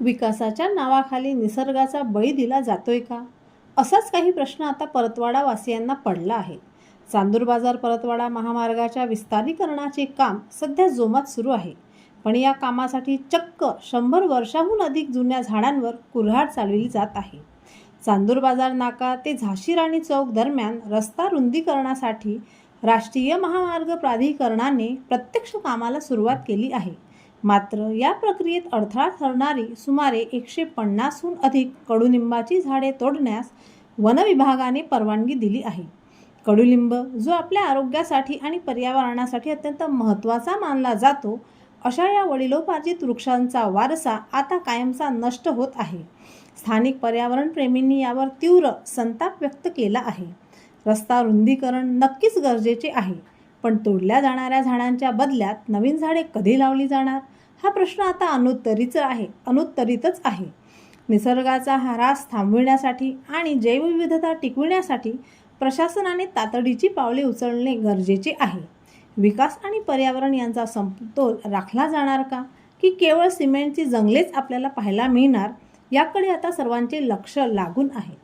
विकासाच्या नावाखाली निसर्गाचा बळी दिला जातोय का? असाच काही प्रश्न आता परतवाडा वासियांना पडला आहे. चांदूर बाजार परतवाडा महामार्गाच्या विस्तारीकरणाचे काम सध्या जोमात सुरू आहे. पण या कामासाठी चक्क 100 वर्षाहून अधिक जुन्या झाडांवर कुऱ्हाड चालवली जात आहे. चांदूर बाजार नाका ते झाशी राणी चौक दरम्यान रस्ता रुंदीकरणासाठी राष्ट्रीय महामार्ग प्राधिकरणाने प्रत्यक्ष कामाला सुरुवात केली आहे. मात्र या प्रक्रियेत अडथळा ठरणारी सुमारे 150हून अधिक कडुलिंबाची झाडे तोडण्यास वन विभागाने परवानगी दिली आहे. कडुलिंब जो आपल्या आरोग्यासाठी आणि पर्यावरणासाठी अत्यंत महत्त्वाचा मानला जातो, अशा या वडिलोपार्जित वृक्षांचा वारसा आता कायमचा नष्ट होत आहे. स्थानिक पर्यावरणप्रेमींनी यावर तीव्र संताप व्यक्त केला आहे. रस्ता रुंदीकरण नक्कीच गरजेचे आहे, पण तोडल्या जाणाऱ्या झाडांच्या बदल्यात नवीन झाडे कधी लावली जाणार, हा प्रश्न आता अनुत्तरितच आहे. निसर्गाचा ह्रास थांबविण्यासाठी आणि जैवविविधता टिकविण्यासाठी प्रशासनाने तातडीची पावले उचलणे गरजेचे आहे. विकास आणि पर्यावरण यांचा समतोल राखला जाणार का, की केवळ सिमेंटची जंगलेच आपल्याला पाहायला मिळणार, याकडे आता सर्वांचे लक्ष लागून आहे.